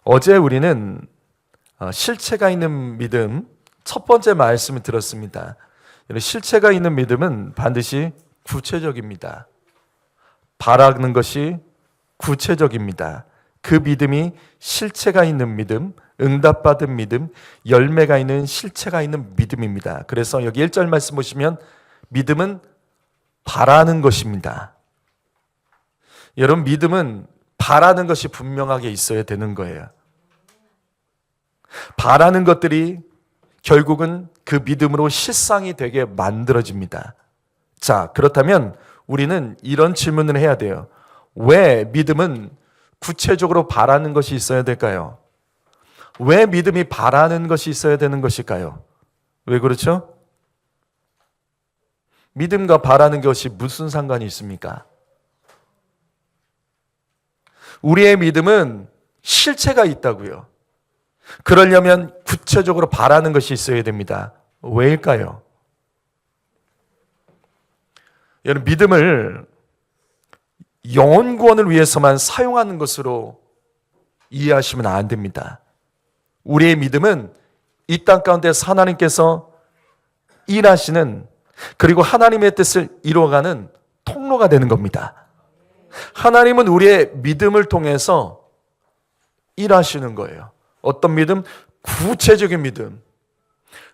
어제 우리는 실체가 있는 믿음 첫 번째 말씀을 들었습니다. 실체가 있는 믿음은 반드시 구체적입니다. 바라는 것이 구체적입니다. 그 믿음이 실체가 있는 믿음, 응답받은 믿음, 열매가 있는 실체가 있는 믿음입니다. 그래서 여기 1절 말씀 보시면 믿음은 바라는 것입니다. 여러분, 믿음은 바라는 것이 분명하게 있어야 되는 거예요. 바라는 것들이 결국은 그 믿음으로 실상이 되게 만들어집니다. 자, 그렇다면 우리는 이런 질문을 해야 돼요. 왜 믿음은 구체적으로 바라는 것이 있어야 될까요? 왜 믿음이 바라는 것이 있어야 되는 것일까요? 왜 그렇죠? 믿음과 바라는 것이 무슨 상관이 있습니까? 우리의 믿음은 실체가 있다고요. 그러려면 구체적으로 바라는 것이 있어야 됩니다. 왜일까요? 여러분, 믿음을 영혼 구원을 위해서만 사용하는 것으로 이해하시면 안 됩니다. 우리의 믿음은 이 땅 가운데서 하나님께서 일하시는, 그리고 하나님의 뜻을 이루어가는 통로가 되는 겁니다. 하나님은 우리의 믿음을 통해서 일하시는 거예요. 어떤 믿음? 구체적인 믿음.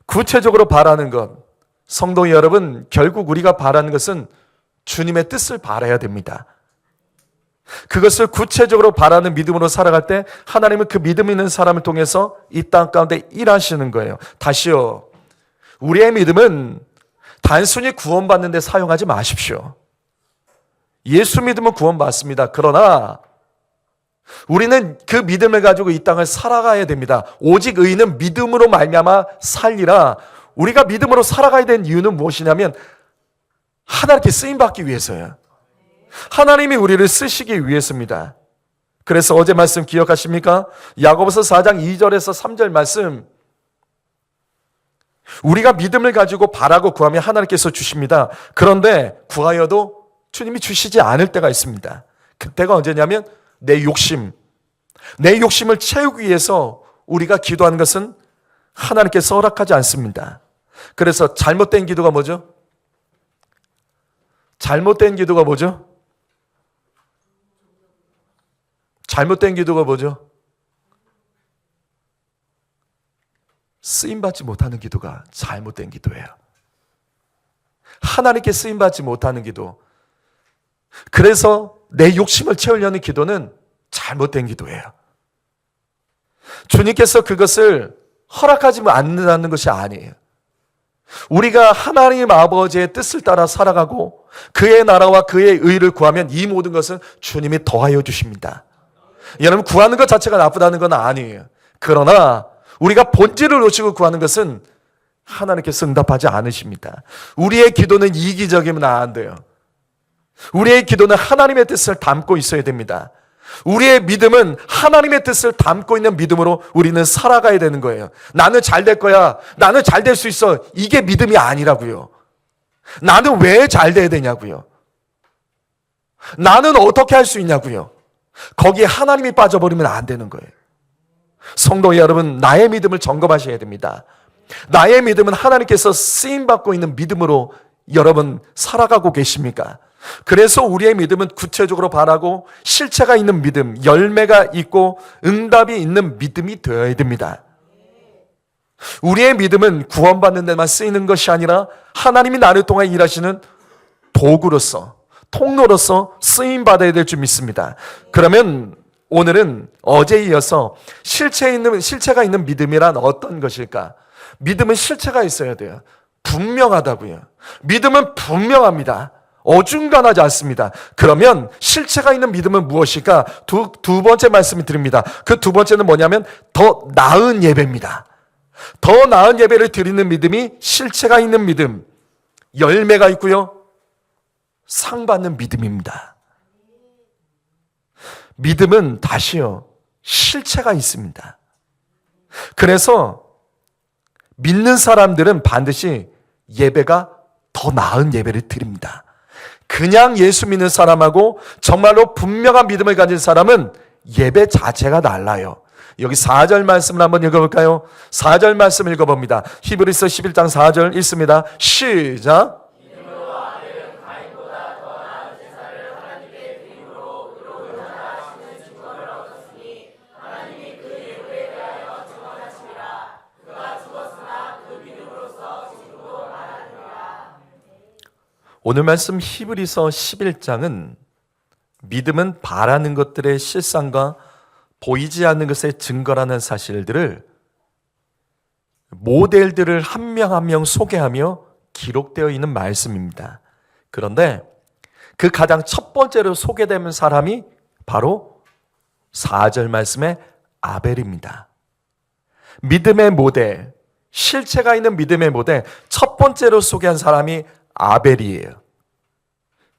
구체적으로 바라는 것. 성도 여러분, 결국 우리가 바라는 것은 주님의 뜻을 바라야 됩니다. 그것을 구체적으로 바라는 믿음으로 살아갈 때 하나님은 그 믿음 있는 사람을 통해서 이 땅 가운데 일하시는 거예요. 다시요, 우리의 믿음은 단순히 구원받는 데 사용하지 마십시오. 예수 믿으면 구원받습니다. 그러나 우리는 그 믿음을 가지고 이 땅을 살아가야 됩니다. 오직 의인은 믿음으로 말미암아 살리라. 우리가 믿음으로 살아가야 되는 이유는 무엇이냐면 하나님께 쓰임받기 위해서예요. 하나님이 우리를 쓰시기 위해서입니다. 그래서 어제 말씀 기억하십니까? 야고보서 4장 2절에서 3절 말씀, 우리가 믿음을 가지고 바라고 구하면 하나님께서 주십니다. 그런데 구하여도 주님이 주시지 않을 때가 있습니다. 그때가 언제냐면 내 욕심을 채우기 위해서 우리가 기도하는 것은 하나님께서 허락하지 않습니다. 그래서 잘못된 기도가 뭐죠? 잘못된 기도가 뭐죠? 쓰임받지 못하는 기도가 잘못된 기도예요. 하나님께 쓰임받지 못하는 기도. 그래서 내 욕심을 채우려는 기도는 잘못된 기도예요. 주님께서 그것을 허락하지 않는다는 것이 아니에요. 우리가 하나님 아버지의 뜻을 따라 살아가고 그의 나라와 그의 의를 구하면 이 모든 것은 주님이 더하여 주십니다. 여러분, 구하는 것 자체가 나쁘다는 건 아니에요. 그러나 우리가 본질을 놓치고 구하는 것은 하나님께서 응답하지 않으십니다. 우리의 기도는 이기적이면 안 돼요. 우리의 기도는 하나님의 뜻을 담고 있어야 됩니다. 우리의 믿음은 하나님의 뜻을 담고 있는 믿음으로 우리는 살아가야 되는 거예요. 나는 잘 될 거야. 나는 잘 될 수 있어. 이게 믿음이 아니라고요. 나는 왜 잘 돼야 되냐고요. 나는 어떻게 할 수 있냐고요. 거기에 하나님이 빠져버리면 안 되는 거예요. 성도 여러분, 나의 믿음을 점검하셔야 됩니다. 나의 믿음은 하나님께서 쓰임받고 있는 믿음으로 여러분 살아가고 계십니까? 그래서 우리의 믿음은 구체적으로 바라고 실체가 있는 믿음, 열매가 있고 응답이 있는 믿음이 되어야 됩니다. 우리의 믿음은 구원받는 데만 쓰이는 것이 아니라 하나님이 나를 통해 일하시는 도구로서, 통로로서 쓰임받아야 될 줄 믿습니다. 그러면 오늘은 어제에 이어서 실체가 있는 믿음이란 어떤 것일까? 믿음은 실체가 있어야 돼요. 분명하다고요. 믿음은 분명합니다. 어중간하지 않습니다. 그러면 실체가 있는 믿음은 무엇일까? 두 번째 말씀을 드립니다. 그 두 번째는 뭐냐면 더 나은 예배입니다. 더 나은 예배를 드리는 믿음이 실체가 있는 믿음, 열매가 있고요, 상 받는 믿음입니다. 믿음은 다시요, 실체가 있습니다. 그래서 믿는 사람들은 반드시 예배가 더 나은 예배를 드립니다. 그냥 예수 믿는 사람하고 정말로 분명한 믿음을 가진 사람은 예배 자체가 달라요. 여기 4절 말씀을 한번 읽어볼까요? 4절 말씀 읽어봅니다. 히브리서 11장 4절 읽습니다. 시작. 오늘 말씀 히브리서 11장은 믿음은 바라는 것들의 실상과 보이지 않는 것의 증거라는 사실들을 모델들을 한 명 한 명 소개하며 기록되어 있는 말씀입니다. 그런데 그 가장 첫 번째로 소개되는 사람이 바로 4절 말씀의 아벨입니다. 믿음의 모델, 실체가 있는 믿음의 모델, 첫 번째로 소개한 사람이 아벨이에요.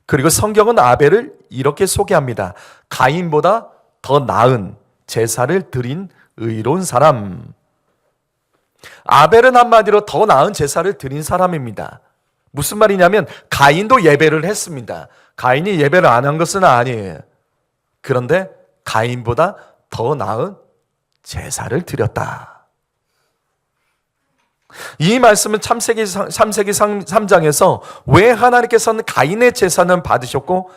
그리고 성경은 아벨을 이렇게 소개합니다. 가인보다 더 나은 제사를 드린 의로운 사람. 아벨은 한마디로 더 나은 제사를 드린 사람입니다. 무슨 말이냐면 가인도 예배를 했습니다. 가인이 예배를 안 한 것은 아니에요. 그런데 가인보다 더 나은 제사를 드렸다. 이 말씀은 창세기 3장에서 왜 하나님께서는 가인의 제사는 받으셨고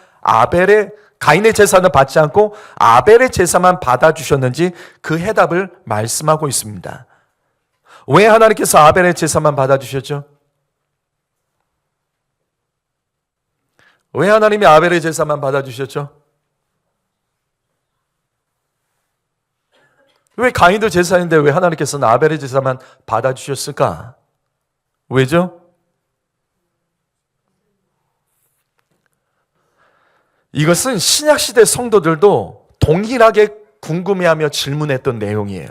가인의 제사는 받지 않고 아벨의 제사만 받아주셨는지 그 해답을 말씀하고 있습니다. 왜 하나님께서 아벨의 제사만 받아주셨죠? 왜 하나님이 아벨의 제사만 받아주셨죠? 왜 가인도 제사인데 왜 하나님께서는 아벨의 제사만 받아주셨을까? 왜죠? 이것은 신약시대 성도들도 동일하게 궁금해하며 질문했던 내용이에요.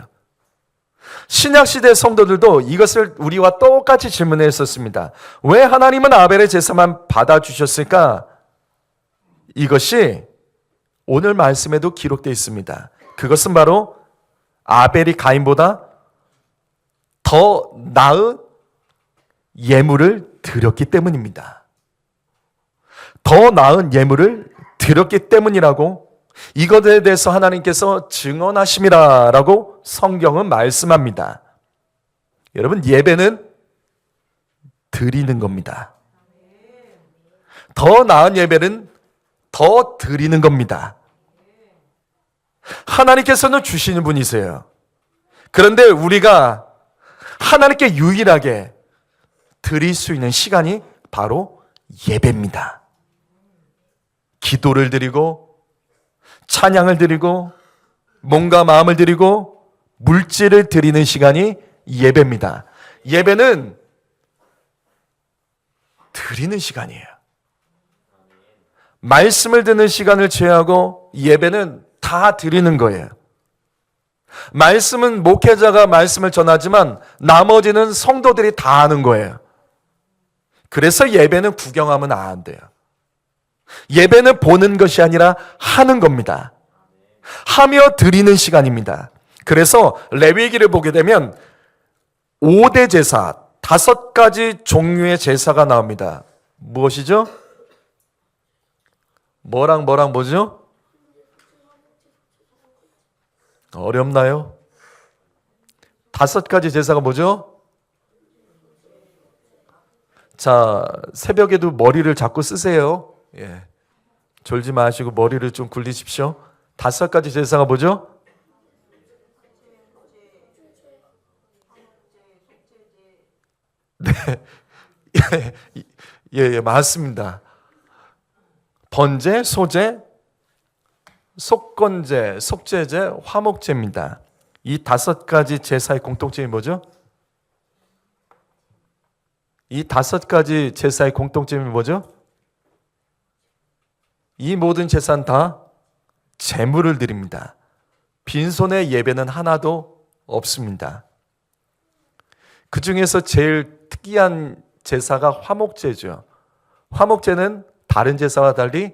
신약시대 성도들도 이것을 우리와 똑같이 질문했었습니다. 왜 하나님은 아벨의 제사만 받아주셨을까? 이것이 오늘 말씀에도 기록되어 있습니다. 그것은 바로 아벨이 가인보다 더 나은 예물을 드렸기 때문입니다. 더 나은 예물을 드렸기 때문이라고 이것에 대해서 하나님께서 증언하심이라고 성경은 말씀합니다. 여러분, 예배는 드리는 겁니다. 더 나은 예배는 더 드리는 겁니다. 하나님께서는 주시는 분이세요. 그런데 우리가 하나님께 유일하게 드릴 수 있는 시간이 바로 예배입니다. 기도를 드리고 찬양을 드리고 몸과 마음을 드리고 물질을 드리는 시간이 예배입니다. 예배는 드리는 시간이에요. 말씀을 듣는 시간을 제외하고 예배는 다 드리는 거예요. 말씀은 목회자가 말씀을 전하지만 나머지는 성도들이 다 하는 거예요. 그래서 예배는 구경하면 안 돼요. 예배는 보는 것이 아니라 하는 겁니다. 하며 드리는 시간입니다. 그래서 레위기를 보게 되면 5대 제사, 5가지 종류의 제사가 나옵니다. 무엇이죠? 뭐랑 뭐죠? 어렵나요? 5가지 제사가 뭐죠? 자, 새벽에도 머리를 자꾸 쓰세요. 예. 졸지 마시고 머리를 좀 굴리십시오. 5가지 제사가 뭐죠? 네. 예, 맞습니다. 번제, 소제, 속건제, 속죄제, 화목제입니다. 이 5가지 제사의 공통점이 뭐죠? 이 5가지 제사의 공통점이 뭐죠? 이 모든 제사는 다 제물을 드립니다. 빈손의 예배는 하나도 없습니다. 그 중에서 제일 특이한 제사가 화목제죠. 화목제는 다른 제사와 달리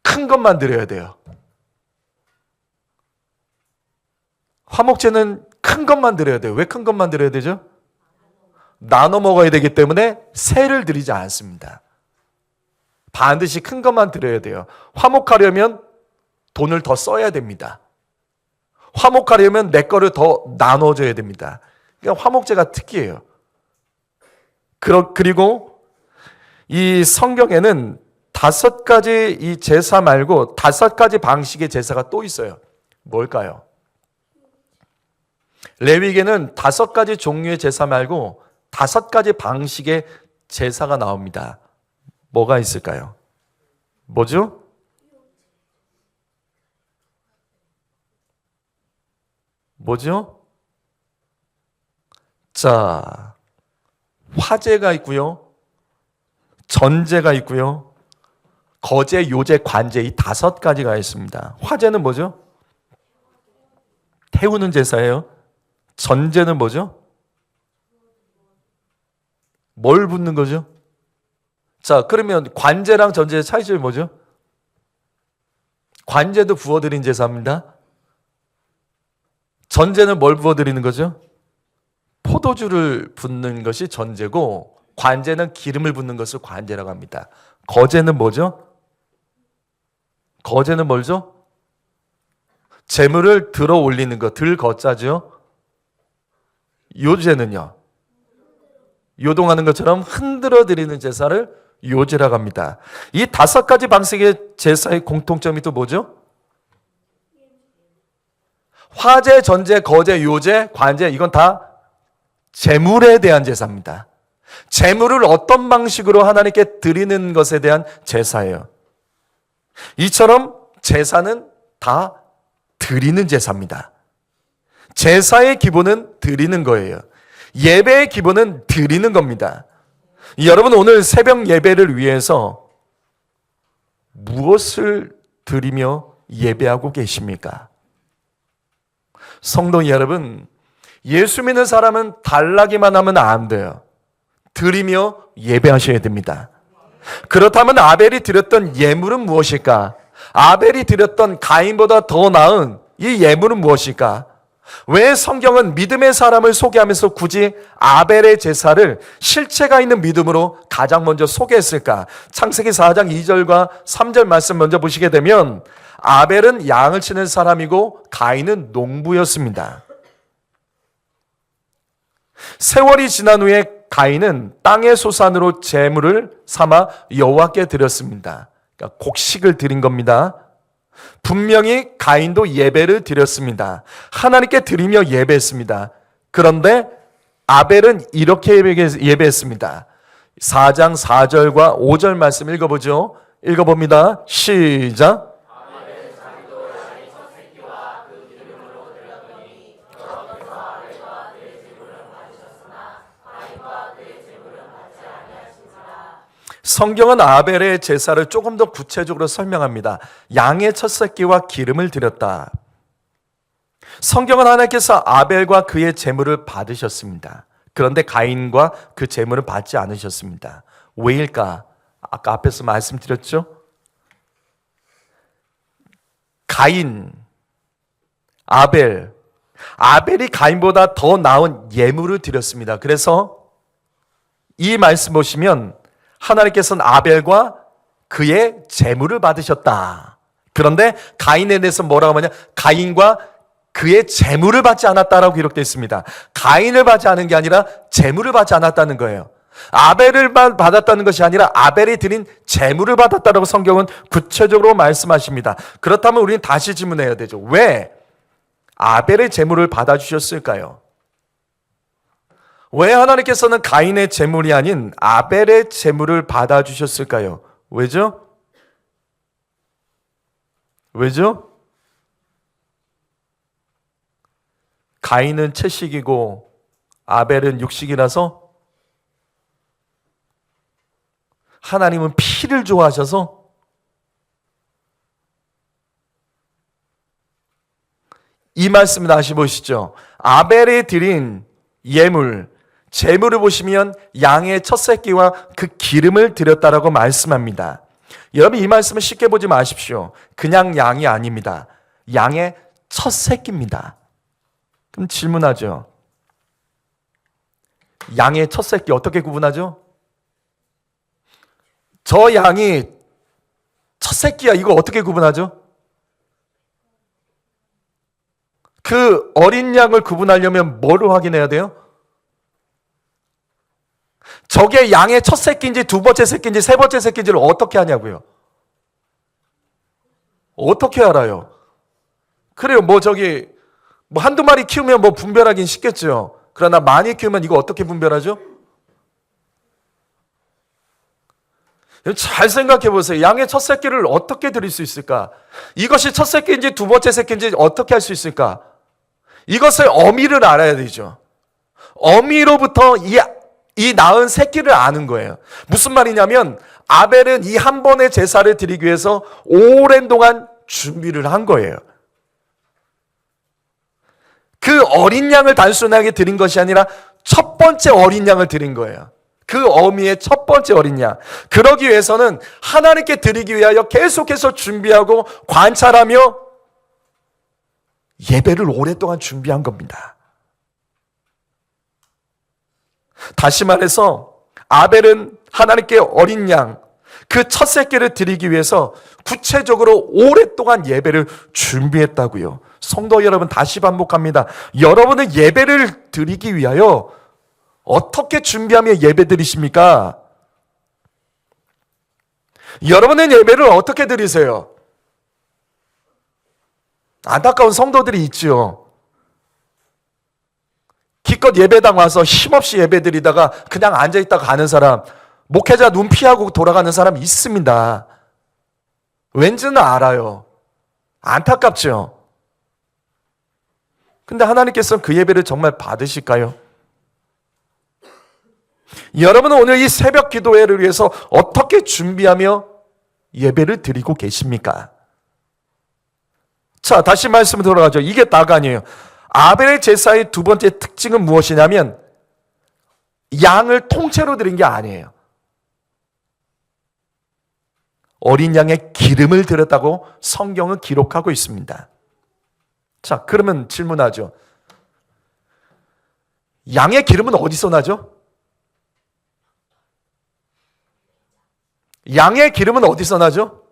큰 것만 드려야 돼요. 화목제는 큰 것만 드려야 돼요. 왜 큰 것만 드려야 되죠? 나눠 먹어야 되기 때문에 세를 드리지 않습니다. 반드시 큰 것만 드려야 돼요. 화목하려면 돈을 더 써야 됩니다. 화목하려면 내 거를 더 나눠줘야 됩니다. 그러니까 화목제가 특기예요. 그리고 이 성경에는 5가지 이 제사 말고 5가지 방식의 제사가 또 있어요. 뭘까요? 레위기에는 5가지 종류의 제사 말고 5가지 방식의 제사가 나옵니다. 뭐가 있을까요? 뭐죠? 뭐죠? 자, 화제가 있고요. 전제가 있고요. 거제, 요제, 관제 이 5가지가 있습니다. 화제는 뭐죠? 태우는 제사예요. 전제는 뭐죠? 뭘 붓는 거죠? 자, 그러면 관제랑 전제의 차이점이 뭐죠? 관제도 부어드린 제사입니다. 전제는 뭘 부어드리는 거죠? 포도주를 붓는 것이 전제고 관제는 기름을 붓는 것을 관제라고 합니다. 거제는 뭐죠? 거제는 뭘죠? 재물을 들어 올리는 것, 들거자죠. 요제는요? 요동하는 것처럼 흔들어 드리는 제사를 요제라고 합니다. 이 5가지 방식의 제사의 공통점이 또 뭐죠? 화제, 전제, 거제, 요제, 관제 이건 다 재물에 대한 제사입니다. 재물을 어떤 방식으로 하나님께 드리는 것에 대한 제사예요. 이처럼 제사는 다 드리는 제사입니다. 제사의 기본은 드리는 거예요. 예배의 기본은 드리는 겁니다. 여러분 오늘 새벽 예배를 위해서 무엇을 드리며 예배하고 계십니까? 성도 여러분, 예수 믿는 사람은 달라기만 하면 안 돼요. 드리며 예배하셔야 됩니다. 그렇다면 아벨이 드렸던 예물은 무엇일까? 아벨이 드렸던 가인보다 더 나은 이 예물은 무엇일까? 왜 성경은 믿음의 사람을 소개하면서 굳이 아벨의 제사를 실체가 있는 믿음으로 가장 먼저 소개했을까? 창세기 4장 2절과 3절 말씀 먼저 보시게 되면 아벨은 양을 치는 사람이고 가인은 농부였습니다. 세월이 지난 후에 가인은 땅의 소산으로 제물을 삼아 여호와께 드렸습니다. 그러니까 곡식을 드린 겁니다. 분명히 가인도 예배를 드렸습니다. 하나님께 드리며 예배했습니다. 그런데 아벨은 이렇게 예배했습니다. 4장 4절과 5절 말씀 읽어보죠. 읽어봅니다. 시작. 성경은 아벨의 제사를 조금 더 구체적으로 설명합니다. 양의 첫 새끼와 기름을 드렸다. 성경은 하나님께서 아벨과 그의 제물을 받으셨습니다. 그런데 가인과 그 제물을 받지 않으셨습니다. 왜일까? 아까 앞에서 말씀드렸죠? 가인, 아벨이 가인보다 더 나은 예물을 드렸습니다. 그래서 이 말씀 보시면 하나님께서는 아벨과 그의 제물을 받으셨다. 그런데 가인에 대해서 뭐라고 하냐? 가인과 그의 제물을 받지 않았다라고 기록되어 있습니다. 가인을 받지 않은 게 아니라 제물을 받지 않았다는 거예요. 아벨을 받았다는 것이 아니라 아벨이 드린 제물을 받았다라고 성경은 구체적으로 말씀하십니다. 그렇다면 우리는 다시 질문해야 되죠. 왜 아벨의 제물을 받아주셨을까요? 왜 하나님께서는 가인의 제물이 아닌 아벨의 제물을 받아주셨을까요? 왜죠? 왜죠? 가인은 채식이고 아벨은 육식이라서? 하나님은 피를 좋아하셔서? 이 말씀을 다시 보시죠. 아벨이 드린 예물, 제물을 보시면 양의 첫 새끼와 그 기름을 드렸다라고 말씀합니다. 여러분 이 말씀을 쉽게 보지 마십시오. 그냥 양이 아닙니다. 양의 첫 새끼입니다. 그럼 질문하죠. 양의 첫 새끼 어떻게 구분하죠? 저 양이 첫 새끼야 이거 어떻게 구분하죠? 그 어린 양을 구분하려면 뭐를 확인해야 돼요? 저게 양의 첫 새끼인지 두 번째 새끼인지 세 번째 새끼인지를 어떻게 하냐고요? 어떻게 알아요? 그래요. 뭐 한두 마리 키우면 뭐 분별하긴 쉽겠죠. 그러나 많이 키우면 이거 어떻게 분별하죠? 잘 생각해 보세요. 양의 첫 새끼를 어떻게 드릴 수 있을까? 이것이 첫 새끼인지 두 번째 새끼인지 어떻게 할 수 있을까? 이것을 어미를 알아야 되죠. 어미로부터 이 낳은 새끼를 아는 거예요. 무슨 말이냐면 아벨은 이 한 번의 제사를 드리기 위해서 오랜 동안 준비를 한 거예요. 그 어린 양을 단순하게 드린 것이 아니라 첫 번째 어린 양을 드린 거예요. 그 어미의 첫 번째 어린 양. 그러기 위해서는 하나님께 드리기 위하여 계속해서 준비하고 관찰하며 예배를 오랫동안 준비한 겁니다. 다시 말해서 아벨은 하나님께 어린 양, 그 첫 새끼를 드리기 위해서 구체적으로 오랫동안 예배를 준비했다고요. 성도 여러분, 다시 반복합니다. 여러분은 예배를 드리기 위하여 어떻게 준비하며 예배 드리십니까? 여러분은 예배를 어떻게 드리세요? 안타까운 성도들이 있죠. 기껏 예배당 와서 힘없이 예배 드리다가 그냥 앉아있다가 가는 사람, 목회자 눈 피하고 돌아가는 사람이 있습니다. 왠지는 알아요. 안타깝죠. 근데 하나님께서는 그 예배를 정말 받으실까요? 여러분은 오늘 이 새벽 기도회를 위해서 어떻게 준비하며 예배를 드리고 계십니까? 자, 다시 말씀을 돌아가죠. 이게 다가 아니에요. 아벨의 제사의 두 번째 특징은 무엇이냐면 양을 통째로 드린 게 아니에요. 어린 양의 기름을 드렸다고 성경은 기록하고 있습니다. 자, 그러면 질문하죠. 양의 기름은 어디서 나죠? 양의 기름은 어디서 나죠?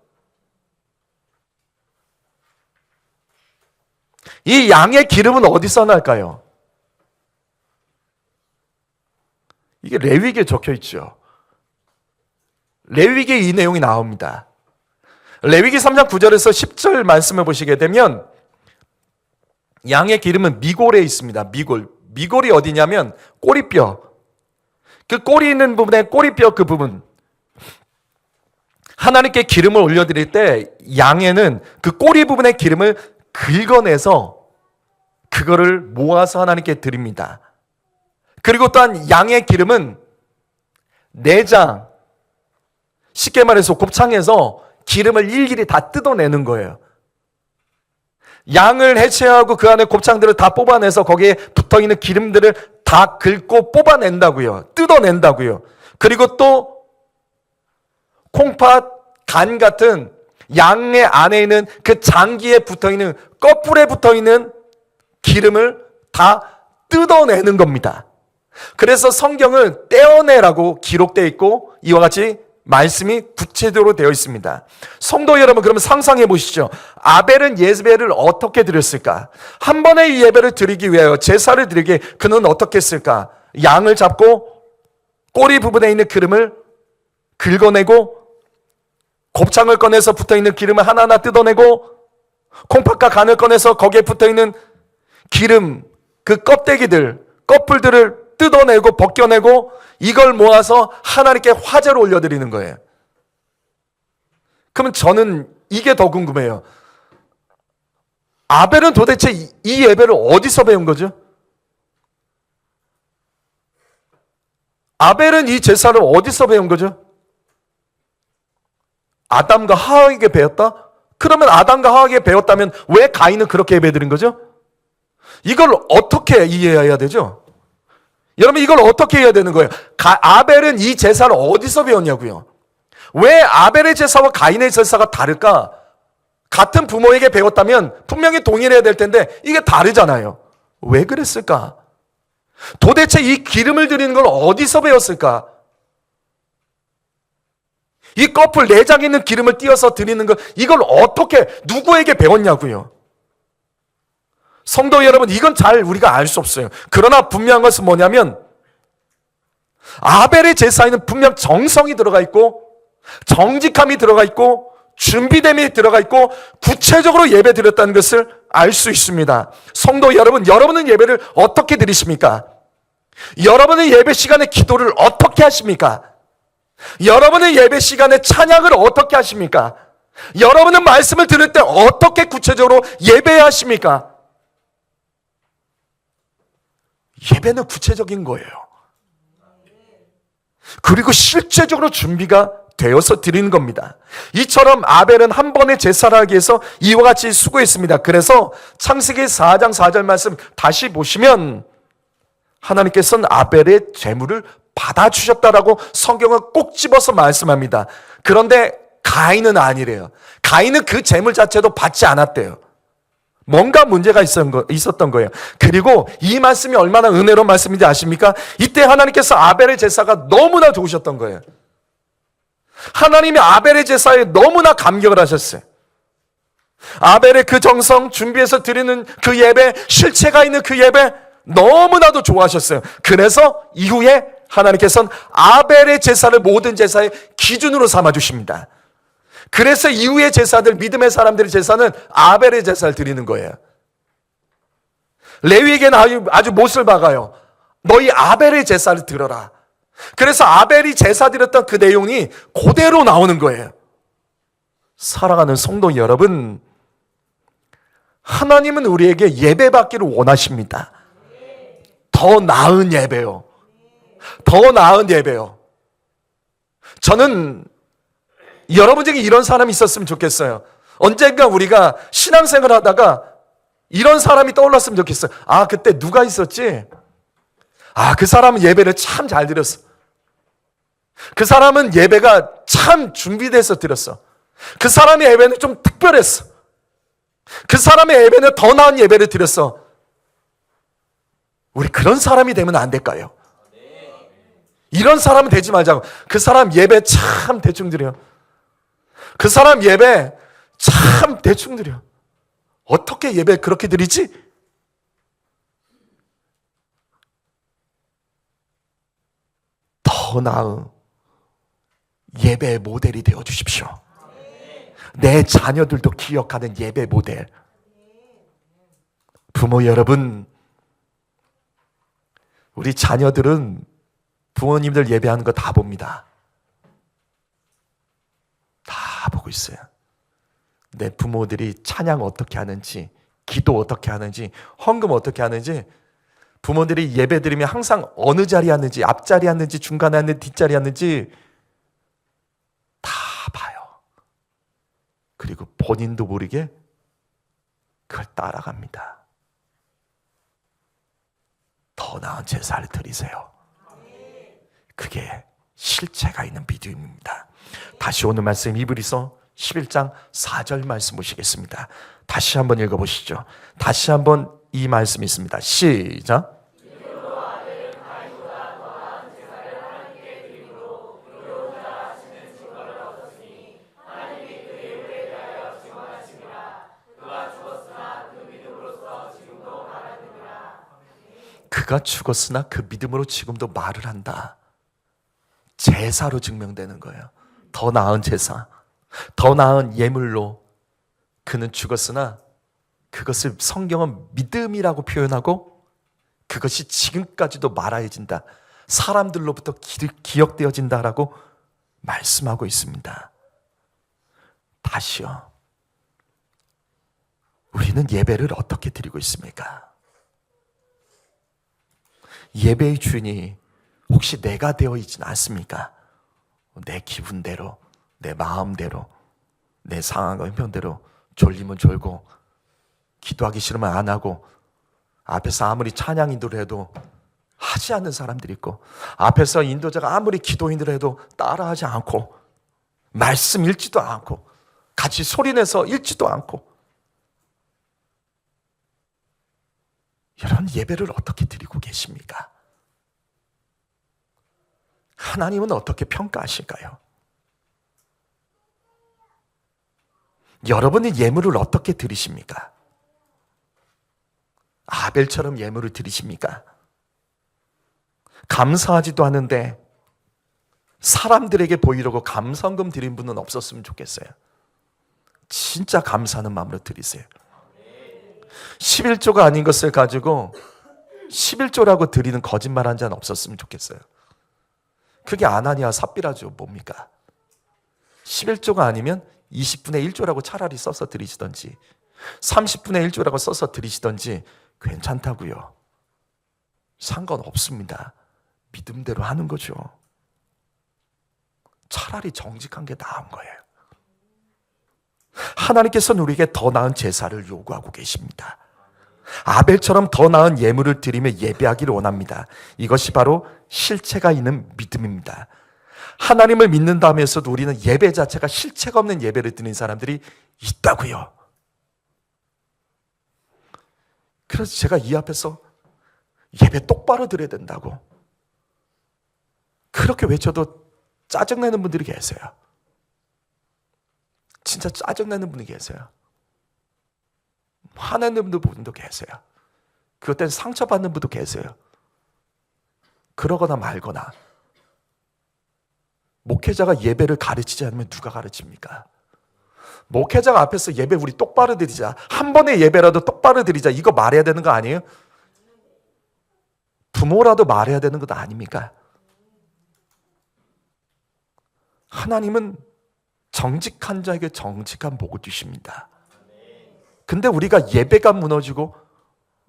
이 양의 기름은 어디서 날까요? 이게 레위기에 적혀 있죠. 레위기에 이 내용이 나옵니다. 레위기 3장 9절에서 10절 말씀을 보시게 되면 양의 기름은 미골에 있습니다. 미골이 어디냐면 꼬리뼈. 그 꼬리 있는 부분에 꼬리뼈 그 부분. 하나님께 기름을 올려드릴 때 양에는 그 꼬리 부분의 기름을 긁어내서 그거를 모아서 하나님께 드립니다. 그리고 또한 양의 기름은 내장, 쉽게 말해서 곱창에서 기름을 일일이 다 뜯어내는 거예요. 양을 해체하고 그 안에 곱창들을 다 뽑아내서 거기에 붙어있는 기름들을 다 긁고 뽑아낸다고요. 뜯어낸다고요. 그리고 또 콩팥, 간 같은 양의 안에 있는 그 장기에 붙어있는 껍질에 붙어있는 기름을 다 뜯어내는 겁니다. 그래서 성경은 떼어내라고 기록되어 있고 이와 같이 말씀이 구체적으로 되어 있습니다. 성도 여러분, 그러면 상상해 보시죠. 아벨은 예배를 어떻게 드렸을까? 한 번에 이 예배를 드리기 위하여 제사를 드리기에 그는 어떻게 했을까? 양을 잡고 꼬리 부분에 있는 기름을 긁어내고 곱창을 꺼내서 붙어있는 기름을 하나하나 뜯어내고 콩팥과 간을 꺼내서 거기에 붙어있는 기름, 그 껍데기들, 껍질들을 뜯어내고 벗겨내고 이걸 모아서 하나님께 화제로 올려드리는 거예요. 그러면 저는 이게 더 궁금해요. 아벨은 도대체 이 예배를 어디서 배운 거죠? 아벨은 이 제사를 어디서 배운 거죠? 아담과 하와에게 배웠다? 그러면 아담과 하와에게 배웠다면 왜 가인은 그렇게 예배드린 거죠? 이걸 어떻게 이해해야 되죠? 여러분, 이걸 어떻게 해야 되는 거예요? 아벨은 이 제사를 어디서 배웠냐고요? 왜 아벨의 제사와 가인의 제사가 다를까? 같은 부모에게 배웠다면 분명히 동일해야 될 텐데 이게 다르잖아요. 왜 그랬을까? 도대체 이 기름을 드리는 걸 어디서 배웠을까? 이 껍질 내장에 있는 기름을 띄어서 드리는 걸 이걸 어떻게 누구에게 배웠냐고요? 성도 여러분, 이건 잘 우리가 알 수 없어요. 그러나 분명한 것은 뭐냐면 아벨의 제사에는 분명 정성이 들어가 있고 정직함이 들어가 있고 준비됨이 들어가 있고 구체적으로 예배 드렸다는 것을 알 수 있습니다. 성도 여러분, 여러분은 예배를 어떻게 드리십니까? 여러분의 예배 시간에 기도를 어떻게 하십니까? 여러분의 예배 시간에 찬양을 어떻게 하십니까? 여러분은 말씀을 들을 때 어떻게 구체적으로 예배하십니까? 예배는 구체적인 거예요. 그리고 실제적으로 준비가 되어서 드리는 겁니다. 이처럼 아벨은 한 번의 제사를 하기 위해서 이와 같이 수고했습니다. 그래서 창세기 4장 4절 말씀 다시 보시면 하나님께서는 아벨의 제물을 받아주셨다라고 성경은 꼭 집어서 말씀합니다. 그런데 가인은 아니래요. 가인은 그 제물 자체도 받지 않았대요. 뭔가 문제가 있었던 거예요. 그리고 이 말씀이 얼마나 은혜로운 말씀인지 아십니까? 이때 하나님께서 아벨의 제사가 너무나 좋으셨던 거예요. 하나님이 아벨의 제사에 너무나 감격을 하셨어요. 아벨의 그 정성, 준비해서 드리는 그 예배, 실체가 있는 그 예배 너무나도 좋아하셨어요. 그래서 이후에 하나님께서는 아벨의 제사를 모든 제사의 기준으로 삼아주십니다. 그래서 이후의 제사들, 믿음의 사람들의 제사는 아벨의 제사를 드리는 거예요. 레위에게는 아주 못을 박아요. 너희 아벨의 제사를 들어라. 그래서 아벨이 제사 드렸던 그 내용이 그대로 나오는 거예요. 사랑하는 성도 여러분, 하나님은 우리에게 예배받기를 원하십니다. 더 나은 예배요. 더 나은 예배요. 저는 여러분 중에 이런 사람이 있었으면 좋겠어요. 언젠가 우리가 신앙생활 하다가 이런 사람이 떠올랐으면 좋겠어요. 아, 그때 누가 있었지? 아, 그 사람은 예배를 참 잘 드렸어. 그 사람은 예배가 참 준비돼서 드렸어. 그 사람의 예배는 좀 특별했어. 그 사람의 예배는 더 나은 예배를 드렸어. 우리 그런 사람이 되면 안 될까요? 이런 사람은 되지 말자고. 그 사람 예배 참 대충 드려. 그 사람 예배 참 대충 드려. 어떻게 예배 그렇게 드리지? 더 나은 예배의 모델이 되어 주십시오. 내 자녀들도 기억하는 예배 모델. 부모 여러분, 우리 자녀들은 부모님들 예배하는 거 다 봅니다. 다 보고 있어요. 내 부모들이 찬양 어떻게 하는지, 기도 어떻게 하는지, 헌금 어떻게 하는지, 부모들이 예배 드리면 항상 어느 자리에 앉는지, 앞자리에 앉는지, 중간에 앉는지, 뒷자리에 앉는지 다 봐요. 그리고 본인도 모르게 그걸 따라갑니다. 더 나은 제사를 드리세요. 그게 실체가 있는 믿음입니다. 다시 오늘 말씀 이브리서 11장 4절 말씀 보시겠습니다. 다시 한번 읽어보시죠. 다시 한번 이 말씀이 있습니다. 시작. 그가 죽었으나 그 믿음으로 지금도 말을 한다. 제사로 증명되는 거예요. 더 나은 제사, 더 나은 예물로 그는 죽었으나 그것을 성경은 믿음이라고 표현하고 그것이 지금까지도 말하여진다. 사람들로부터 기억되어진다라고 말씀하고 있습니다. 다시요. 우리는 예배를 어떻게 드리고 있습니까? 예배의 주인이 혹시 내가 되어 있지는 않습니까? 내 기분대로, 내 마음대로, 내 상황과 형편대로 졸리면 졸고 기도하기 싫으면 안 하고 앞에서 아무리 찬양 인도를 해도 하지 않는 사람들이 있고 앞에서 인도자가 아무리 기도 인도를 해도 따라하지 않고 말씀 읽지도 않고 같이 소리내서 읽지도 않고 여러분 예배를 어떻게 드리고 계십니까? 하나님은 어떻게 평가하실까요? 여러분의 예물을 어떻게 드리십니까? 아벨처럼 예물을 드리십니까? 감사하지도 않은데 사람들에게 보이려고 감사금 드린 분은 없었으면 좋겠어요. 진짜 감사하는 마음으로 드리세요. 11조가 아닌 것을 가지고 11조라고 드리는 거짓말한 자는 없었으면 좋겠어요. 그게 아나니아 삽비라죠. 뭡니까? 11조가 아니면 20분의 1조라고 차라리 써서 드리시던지 30분의 1조라고 써서 드리시던지 괜찮다고요. 상관없습니다. 믿음대로 하는 거죠. 차라리 정직한 게 나은 거예요. 하나님께서는 우리에게 더 나은 제사를 요구하고 계십니다. 아벨처럼 더 나은 예물을 드리며 예배하기를 원합니다. 이것이 바로 실체가 있는 믿음입니다. 하나님을 믿는다면서도 우리는 예배 자체가 실체가 없는 예배를 드리는 사람들이 있다고요. 그래서 제가 이 앞에서 예배 똑바로 드려야 된다고 그렇게 외쳐도 짜증내는 분들이 계세요. 진짜 짜증내는 분이 계세요. 화내는 분도 계세요. 그것 때문에 상처받는 분도 계세요. 그러거나 말거나. 목회자가 예배를 가르치지 않으면 누가 가르칩니까? 목회자가 앞에서 예배 우리 똑바로 드리자. 한 번의 예배라도 똑바로 드리자. 이거 말해야 되는 거 아니에요? 부모라도 말해야 되는 것 아닙니까? 하나님은 정직한 자에게 정직한 복을 주십니다. 근데 우리가 예배가 무너지고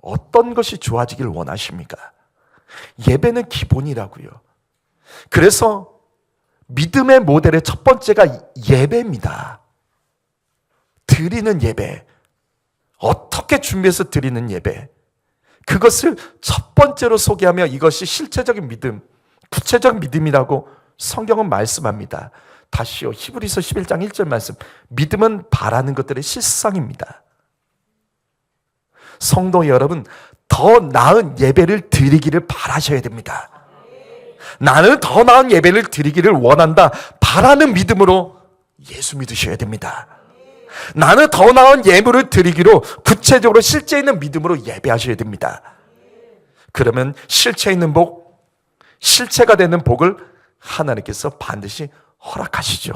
어떤 것이 좋아지길 원하십니까? 예배는 기본이라고요. 그래서 믿음의 모델의 첫 번째가 예배입니다. 드리는 예배. 어떻게 준비해서 드리는 예배. 그것을 첫 번째로 소개하며 이것이 실체적인 믿음, 구체적 믿음이라고 성경은 말씀합니다. 다시요. 히브리서 11장 1절 말씀. 믿음은 바라는 것들의 실상입니다. 성도 여러분, 더 나은 예배를 드리기를 바라셔야 됩니다. 나는 더 나은 예배를 드리기를 원한다. 바라는 믿음으로 예수 믿으셔야 됩니다. 나는 더 나은 예물을 드리기로 구체적으로 실제 있는 믿음으로 예배하셔야 됩니다. 그러면 실체 있는 복, 실체가 되는 복을 하나님께서 반드시 허락하시죠.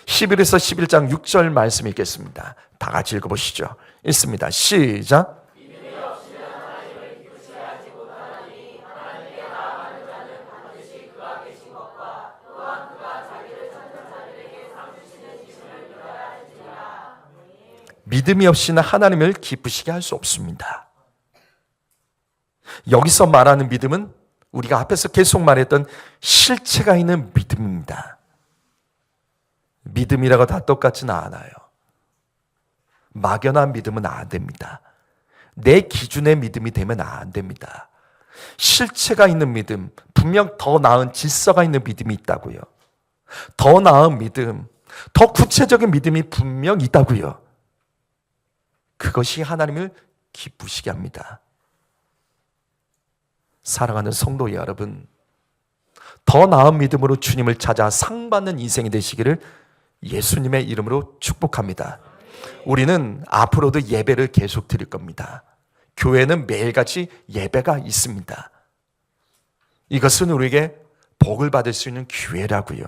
11에서 11장 6절 말씀 읽겠습니다. 다 같이 읽어보시죠. 읽습니다. 시작. 믿음이 없이는 하나님을 기쁘시게 할 수 없습니다. 여기서 말하는 믿음은 우리가 앞에서 계속 말했던 실체가 있는 믿음입니다. 믿음이라고 다 똑같지는 않아요. 막연한 믿음은 안 됩니다. 내 기준의 믿음이 되면 안 됩니다. 실체가 있는 믿음, 분명 더 나은 질서가 있는 믿음이 있다고요. 더 나은 믿음, 더 구체적인 믿음이 분명 있다고요. 그것이 하나님을 기쁘시게 합니다. 사랑하는 성도 여러분, 더 나은 믿음으로 주님을 찾아 상 받는 인생이 되시기를 예수님의 이름으로 축복합니다. 우리는 앞으로도 예배를 계속 드릴 겁니다. 교회는 매일같이 예배가 있습니다. 이것은 우리에게 복을 받을 수 있는 기회라고요.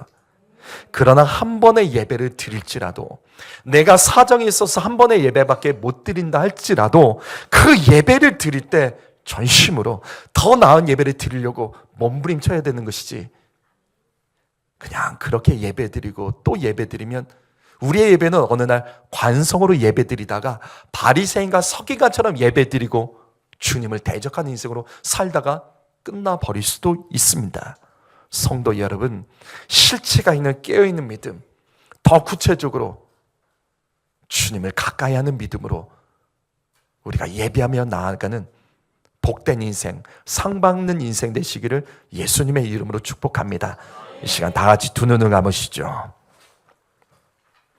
그러나 한 번의 예배를 드릴지라도, 내가 사정이 있어서 한 번의 예배밖에 못 드린다 할지라도 그 예배를 드릴 때 전심으로 더 나은 예배를 드리려고 몸부림쳐야 되는 것이지, 그냥 그렇게 예배 드리고 또 예배 드리면 우리의 예배는 어느 날 관성으로 예배 드리다가 바리새인과 서기관처럼 예배 드리고 주님을 대적하는 인생으로 살다가 끝나버릴 수도 있습니다. 성도 여러분, 실체가 있는 깨어있는 믿음, 더 구체적으로 주님을 가까이 하는 믿음으로 우리가 예배하며 나아가는 복된 인생, 상받는 인생 되시기를 예수님의 이름으로 축복합니다. 이 시간 다 같이 두 눈을 감으시죠.